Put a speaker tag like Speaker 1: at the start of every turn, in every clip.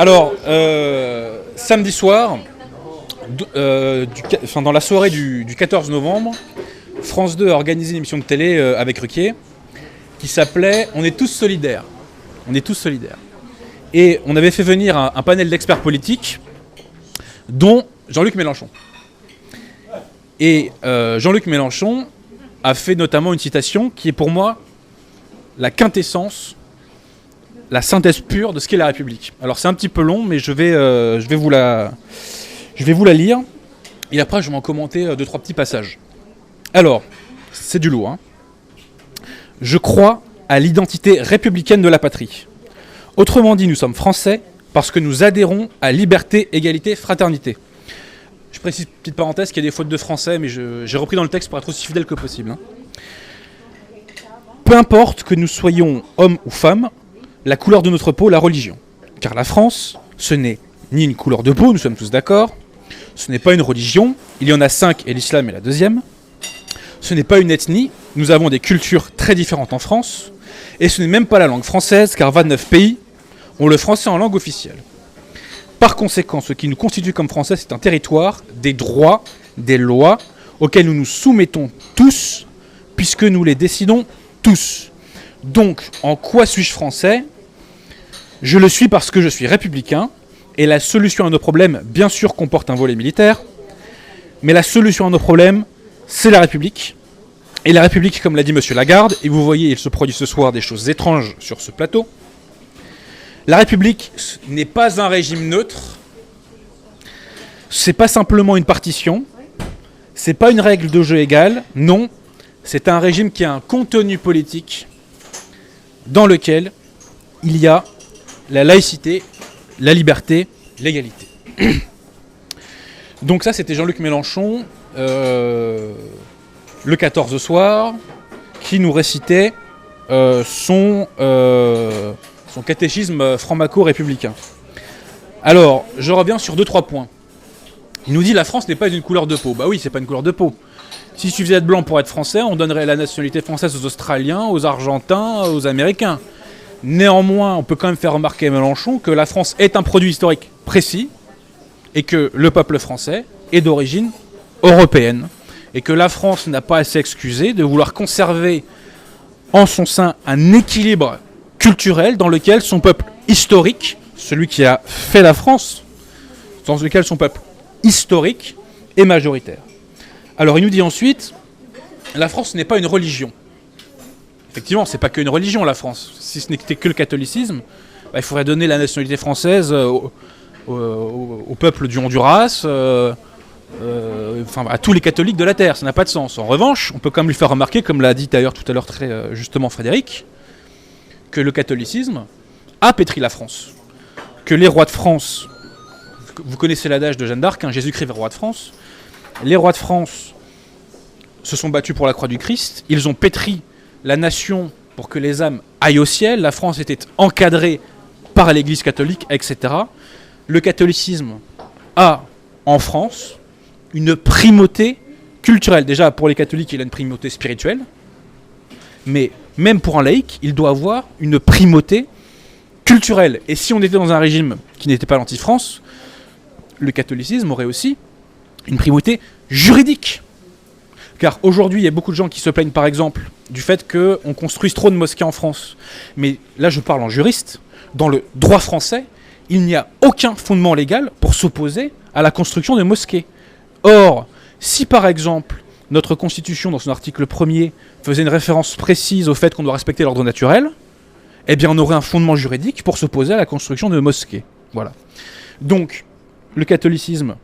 Speaker 1: Alors, samedi soir, dans la soirée du 14 novembre, France 2 a organisé une émission de télé avec Ruquier qui s'appelait « On est tous solidaires ». On est tous solidaires. Et on avait fait venir un panel d'experts politiques, dont Jean-Luc Mélenchon. Et Jean-Luc Mélenchon a fait notamment une citation qui est pour moi la quintessence, la synthèse pure de ce qu'est la République. Alors c'est un petit peu long, mais je vais vous la lire. Et après, je vais en commenter 2-3 petits passages. Alors, c'est du lourd. Je crois à l'identité républicaine de la patrie. Autrement dit, nous sommes français parce que nous adhérons à liberté, égalité, fraternité. Je précise, petite parenthèse, qu'il y a des fautes de français, mais j'ai repris dans le texte pour être aussi fidèle que possible. Peu importe que nous soyons hommes ou femmes, la couleur de notre peau, la religion. Car la France, ce n'est ni une couleur de peau, nous sommes tous d'accord. Ce n'est pas une religion, il y en a 5 et l'islam est la deuxième. Ce n'est pas une ethnie, nous avons des cultures très différentes en France. Et ce n'est même pas la langue française, car 29 pays ont le français en langue officielle. Par conséquent, ce qui nous constitue comme Français, c'est un territoire, des droits, des lois, auxquels nous nous soumettons tous, puisque nous les décidons tous. Donc, en quoi suis-je français ? Je le suis parce que je suis républicain, et la solution à nos problèmes, bien sûr, comporte un volet militaire, mais la solution à nos problèmes, c'est la République. Et la République, comme l'a dit M. Lagarde, et vous voyez, il se produit ce soir des choses étranges sur ce plateau, la République n'est pas un régime neutre, c'est pas simplement une partition, c'est pas une règle de jeu égale, non, c'est un régime qui a un contenu politique dans lequel il y a la laïcité, la liberté, l'égalité. Donc ça, c'était Jean-Luc Mélenchon, le 14 soir, qui nous récitait son catéchisme franc-maçon républicain. Alors, je reviens sur 2-3 points. Il nous dit la France n'est pas une couleur de peau. Bah oui, c'est pas une couleur de peau. S'il suffisait d'être blanc pour être français, on donnerait la nationalité française aux Australiens, aux Argentins, aux Américains. Néanmoins, on peut quand même faire remarquer à Mélenchon que la France est un produit historique précis et que le peuple français est d'origine européenne. Et que la France n'a pas à s'excuser de vouloir conserver en son sein un équilibre culturel dans lequel son peuple historique, celui qui a fait la France, dans lequel son peuple historique est majoritaire. Alors il nous dit ensuite, la France n'est pas une religion. Effectivement, c'est pas qu'une religion la France. Si ce n'était que le catholicisme, il faudrait donner la nationalité française au peuple du Honduras, à tous les catholiques de la Terre, ça n'a pas de sens. En revanche, on peut quand même lui faire remarquer, comme l'a dit d'ailleurs tout à l'heure très justement Frédéric, que le catholicisme a pétri la France. Que les rois de France, vous connaissez l'adage de Jeanne d'Arc, Jésus-Christ est roi de France, les rois de France se sont battus pour la croix du Christ, ils ont pétri la nation pour que les âmes aillent au ciel, la France était encadrée par l'église catholique, etc. Le catholicisme a, en France, une primauté culturelle. Déjà, pour les catholiques, il a une primauté spirituelle. Mais même pour un laïc, il doit avoir une primauté culturelle. Et si on était dans un régime qui n'était pas l'anti-France, le catholicisme aurait aussi une primauté juridique. Car aujourd'hui, il y a beaucoup de gens qui se plaignent, par exemple, du fait qu'on construise trop de mosquées en France. Mais là, je parle en juriste. Dans le droit français, il n'y a aucun fondement légal pour s'opposer à la construction de mosquées. Or, si par exemple, notre Constitution, dans son article 1er, faisait une référence précise au fait qu'on doit respecter l'ordre naturel, eh bien on aurait un fondement juridique pour s'opposer à la construction de mosquées. Voilà. Donc, le catholicisme,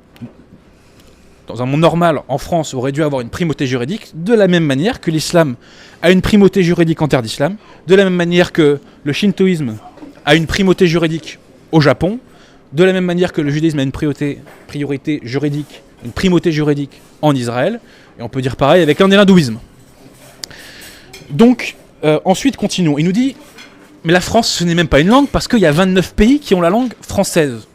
Speaker 1: dans un monde normal, en France, aurait dû avoir une primauté juridique, de la même manière que l'islam a une primauté juridique en terre d'islam, de la même manière que le shintoïsme a une primauté juridique au Japon, de la même manière que le judaïsme a une priorité juridique, une primauté juridique en Israël, et on peut dire pareil avec l'hindouisme. Donc, ensuite, continuons. Il nous dit, mais la France, ce n'est même pas une langue, parce qu'il y a 29 pays qui ont la langue française.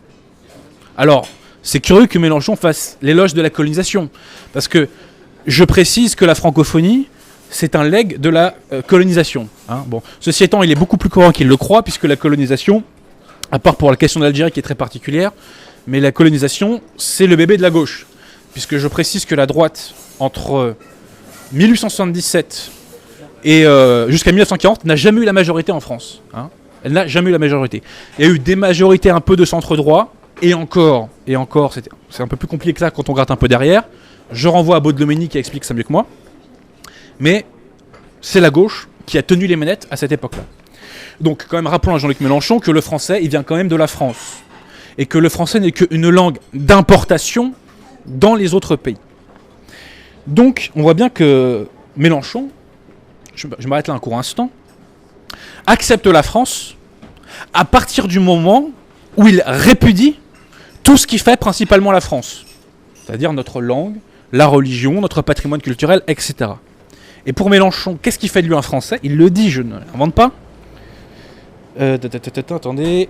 Speaker 1: Alors, c'est curieux que Mélenchon fasse l'éloge de la colonisation, parce que je précise que la francophonie, c'est un legs de la colonisation. Bon. Ceci étant, il est beaucoup plus courant qu'il le croit, puisque la colonisation à part pour la question de l'Algérie qui est très particulière, mais la colonisation, c'est le bébé de la gauche. Puisque je précise que la droite, entre 1877 et jusqu'à 1940, n'a jamais eu la majorité en France. Hein. Elle n'a jamais eu la majorité. Il y a eu des majorités un peu de centre-droit, et encore, c'est un peu plus compliqué que ça quand on gratte un peu derrière. Je renvoie à Baudelomeni qui explique ça mieux que moi. Mais c'est la gauche qui a tenu les manettes à cette époque-là. Donc quand même rappelons à Jean-Luc Mélenchon que le français, il vient quand même de la France. Et que le français n'est qu'une langue d'importation dans les autres pays. Donc on voit bien que Mélenchon, je m'arrête là un court instant, accepte la France à partir du moment où il répudie tout ce qui fait principalement la France. C'est-à-dire notre langue, la religion, notre patrimoine culturel, etc. Et pour Mélenchon, qu'est-ce qui fait de lui un Français? Il le dit, je ne l'invente pas. Attendez.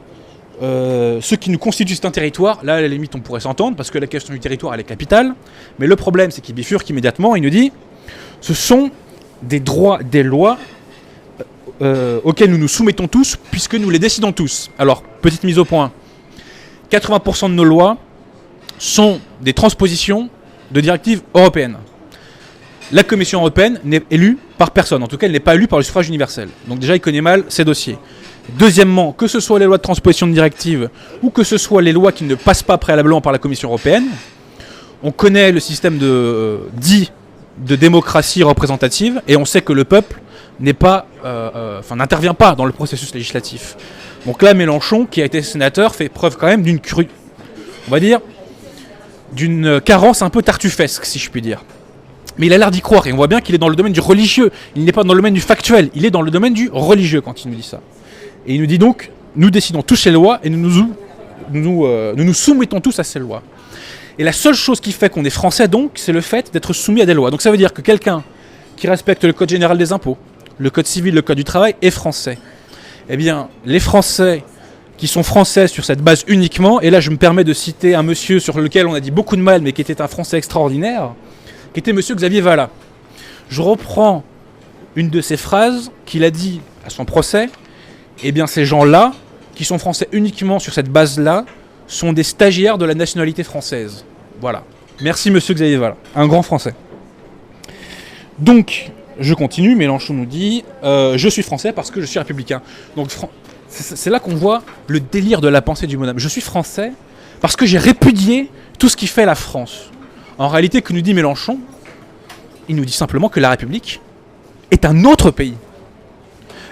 Speaker 1: Ce qui nous constitue, c'est un territoire. Là, à la limite, on pourrait s'entendre, parce que la question du territoire, elle est capitale. Mais le problème, c'est qu'il bifurque immédiatement. Il nous dit, ce sont des droits, des lois auxquels nous nous soumettons tous, puisque nous les décidons tous. Alors, petite mise au point. 80% de nos lois sont des transpositions de directives européennes. La Commission européenne n'est élue par personne. En tout cas, elle n'est pas élue par le suffrage universel. Donc déjà, il connaît mal ses dossiers. Deuxièmement, que ce soit les lois de transposition de directives ou que ce soit les lois qui ne passent pas préalablement par la Commission européenne, on connaît le système dit de démocratie représentative et on sait que le peuple n'intervient pas dans le processus législatif. Donc là, Mélenchon, qui a été sénateur, fait preuve quand même d'une carence un peu tartuffesque, si je puis dire. Mais il a l'air d'y croire et on voit bien qu'il est dans le domaine du religieux. Il n'est pas dans le domaine du factuel, il est dans le domaine du religieux quand il nous dit ça. Et il nous dit donc, nous décidons tous ces lois et nous nous soumettons tous à ces lois. Et la seule chose qui fait qu'on est français donc, c'est le fait d'être soumis à des lois. Donc ça veut dire que quelqu'un qui respecte le code général des impôts, le code civil, le code du travail, est français. Eh bien, les Français qui sont français sur cette base uniquement, et là je me permets de citer un monsieur sur lequel on a dit beaucoup de mal, mais qui était un Français extraordinaire, qui était monsieur Xavier Vallat. Je reprends une de ses phrases qu'il a dit à son procès. Eh bien, ces gens-là, qui sont français uniquement sur cette base-là, sont des stagiaires de la nationalité française. Voilà. Merci monsieur Xavier Vallat, un grand français. Donc, je continue, Mélenchon nous dit je suis français parce que je suis républicain. Donc, c'est là qu'on voit le délire de la pensée du bonhomme. Je suis français parce que j'ai répudié tout ce qui fait la France. En réalité, que nous dit Mélenchon? Il nous dit simplement que la République est un autre pays.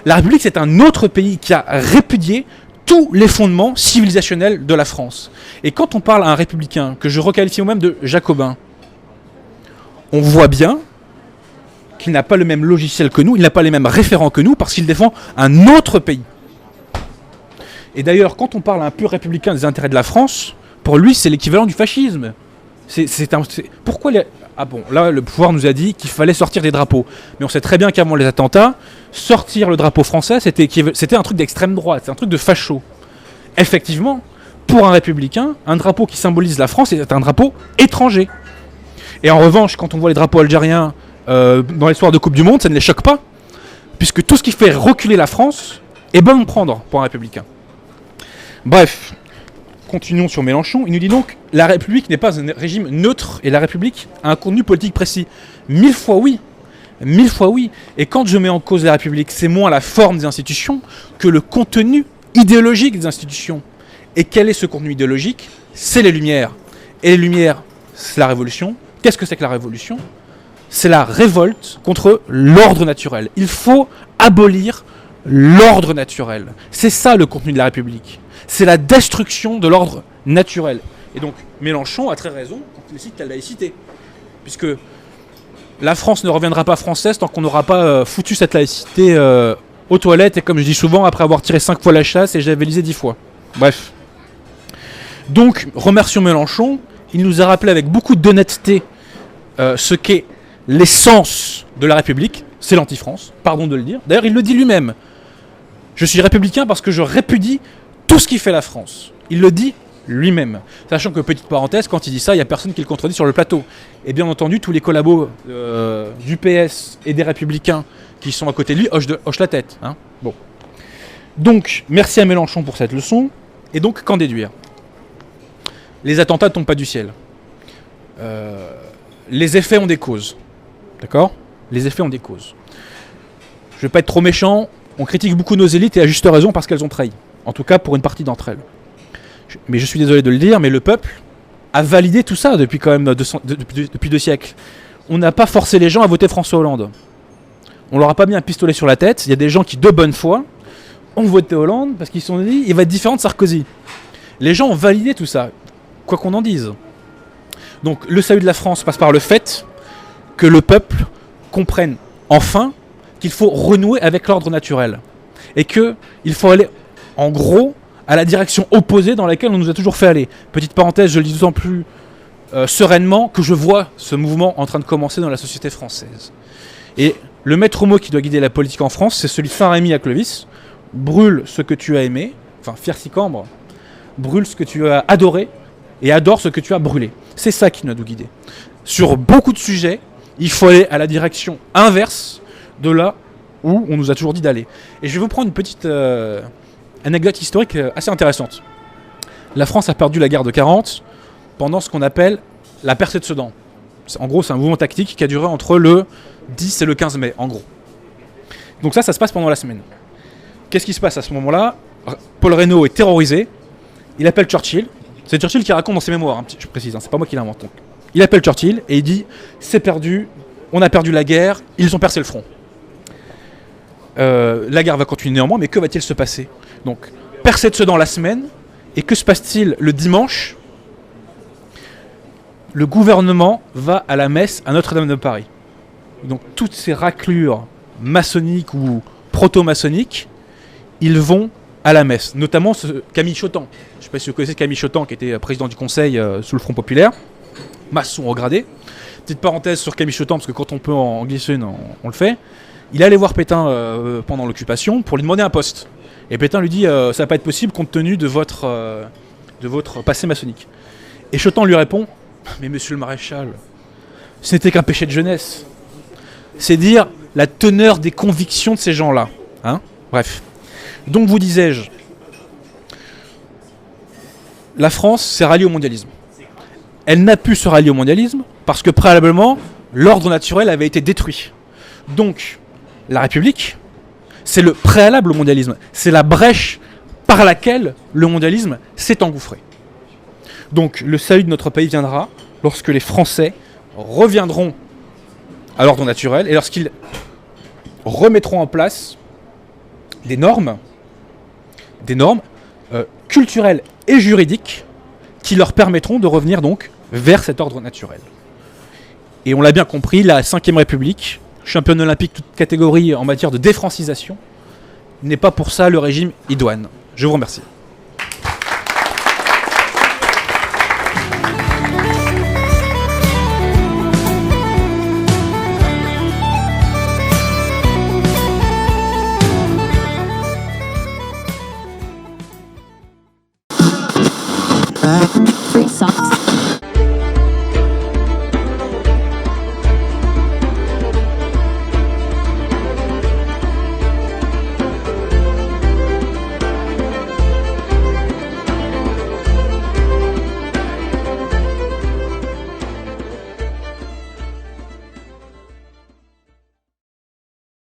Speaker 1: La République, c'est un autre pays qui a répudié tous les fondements civilisationnels de la France. Et quand on parle à un républicain, que je requalifie moi-même de jacobin, on voit bien qu'il n'a pas le même logiciel que nous, il n'a pas les mêmes référents que nous, parce qu'il défend un autre pays. Et d'ailleurs, quand on parle à un pur républicain des intérêts de la France, pour lui, c'est l'équivalent du fascisme. Pourquoi Ah bon, là, le pouvoir nous a dit qu'il fallait sortir des drapeaux. Mais on sait très bien qu'avant les attentats, sortir le drapeau français, c'était un truc d'extrême droite, c'est un truc de facho. Effectivement, pour un républicain, un drapeau qui symbolise la France est un drapeau étranger. Et en revanche, quand on voit les drapeaux algériens dans l'histoire de Coupe du Monde, ça ne les choque pas, puisque tout ce qui fait reculer la France est bon à prendre pour un républicain. Bref, continuons sur Mélenchon. Il nous dit donc la République n'est pas un régime neutre et la République a un contenu politique précis. 1000 fois oui. 1000 fois oui. Et quand je mets en cause la République, c'est moins la forme des institutions que le contenu idéologique des institutions. Et quel est ce contenu idéologique? C'est les Lumières. Et les Lumières, c'est la Révolution. Qu'est-ce que c'est que la Révolution? C'est la révolte contre l'ordre naturel. Il faut abolir l'ordre naturel. C'est ça le contenu de la République. C'est la destruction de l'ordre naturel. Et donc Mélenchon a très raison quand il cite la laïcité. Puisque la France ne reviendra pas française tant qu'on n'aura pas foutu cette laïcité aux toilettes, et comme je dis souvent, après avoir tiré 5 fois la chasse et javelisé 10 fois. Bref. Donc, remercions Mélenchon. Il nous a rappelé avec beaucoup d'honnêteté ce qu'est l'essence de la République. C'est l'anti-France, pardon de le dire. D'ailleurs, il le dit lui-même. Je suis républicain parce que je répudie tout ce qui fait la France. Il le dit lui-même. Sachant que, petite parenthèse, quand il dit ça, il n'y a personne qui le contredit sur le plateau. Et bien entendu, tous les collabos du PS et des Républicains qui sont à côté de lui hochent la tête. Hein. Bon. Donc, merci à Mélenchon pour cette leçon. Et donc, qu'en déduire? Les attentats ne tombent pas du ciel. Les effets ont des causes. D'accord? Les effets ont des causes. Je ne vais pas être trop méchant, on critique beaucoup nos élites et à juste raison parce qu'elles ont trahi. En tout cas, pour une partie d'entre elles. Mais je suis désolé de le dire, mais le peuple a validé tout ça depuis quand même depuis 2 siècles. On n'a pas forcé les gens à voter François Hollande. On leur a pas mis un pistolet sur la tête. Il y a des gens qui, de bonne foi, ont voté Hollande parce qu'ils se sont dit il va être différent de Sarkozy. Les gens ont validé tout ça, quoi qu'on en dise. Donc le salut de la France passe par le fait que le peuple comprenne enfin qu'il faut renouer avec l'ordre naturel. Et qu'il faut aller, en gros, à la direction opposée dans laquelle on nous a toujours fait aller. Petite parenthèse, je le dis d'autant plus sereinement que je vois ce mouvement en train de commencer dans la société française. Et le maître mot qui doit guider la politique en France, c'est celui de Saint-Rémy à Clovis. Brûle ce que tu as aimé, enfin Fier-Sicambre, brûle ce que tu as adoré et adore ce que tu as brûlé. C'est ça qui doit nous guider. Sur beaucoup de sujets, il faut aller à la direction inverse de là où on nous a toujours dit d'aller. Et je vais vous prendre une petite anecdote historique assez intéressante. La France a perdu la guerre de 40 pendant ce qu'on appelle la percée de Sedan. En gros, c'est un mouvement tactique qui a duré entre le 10 et le 15 mai, en gros. Donc ça se passe pendant la semaine. Qu'est-ce qui se passe à ce moment-là? Paul Reynaud est terrorisé. Il appelle Churchill. C'est Churchill qui raconte dans ses mémoires, hein, je précise, hein, c'est pas moi qui l'invente. Donc. Il appelle Churchill et il dit « C'est perdu, on a perdu la guerre, ils ont percé le front. » La guerre va continuer néanmoins, mais que va-t-il se passer? Donc, percée de Sedan la semaine, et que se passe-t-il le dimanche? Le gouvernement va à la messe à Notre-Dame de Paris. Donc, toutes ces raclures maçonniques ou proto-maçonniques, ils vont à la messe. Notamment Camille Chotan. Je ne sais pas si vous connaissez Camille Chotan, qui était président du Conseil sous le Front Populaire. Maçon regradé. Petite parenthèse sur Camille Chotan, parce que quand on peut en glisser une, on le fait. Il est allé voir Pétain pendant l'occupation pour lui demander un poste. Et Pétain lui dit ça va pas être possible compte tenu de votre passé maçonnique. Et Chotan lui répond mais monsieur le maréchal, ce n'était qu'un péché de jeunesse. C'est dire la teneur des convictions de ces gens-là. Hein? Bref. Donc vous disais-je, la France s'est ralliée au mondialisme. Elle n'a pu se rallier au mondialisme parce que préalablement, l'ordre naturel avait été détruit. Donc, la République, c'est le préalable au mondialisme. C'est la brèche par laquelle le mondialisme s'est engouffré. Donc, le salut de notre pays viendra lorsque les Français reviendront à l'ordre naturel et lorsqu'ils remettront en place des normes culturelles et juridiques qui leur permettront de revenir donc vers cet ordre naturel. Et on l'a bien compris, la 5ème République, championne olympique toute catégorie en matière de défrancisation, n'est pas pour ça le régime idoine. Je vous remercie.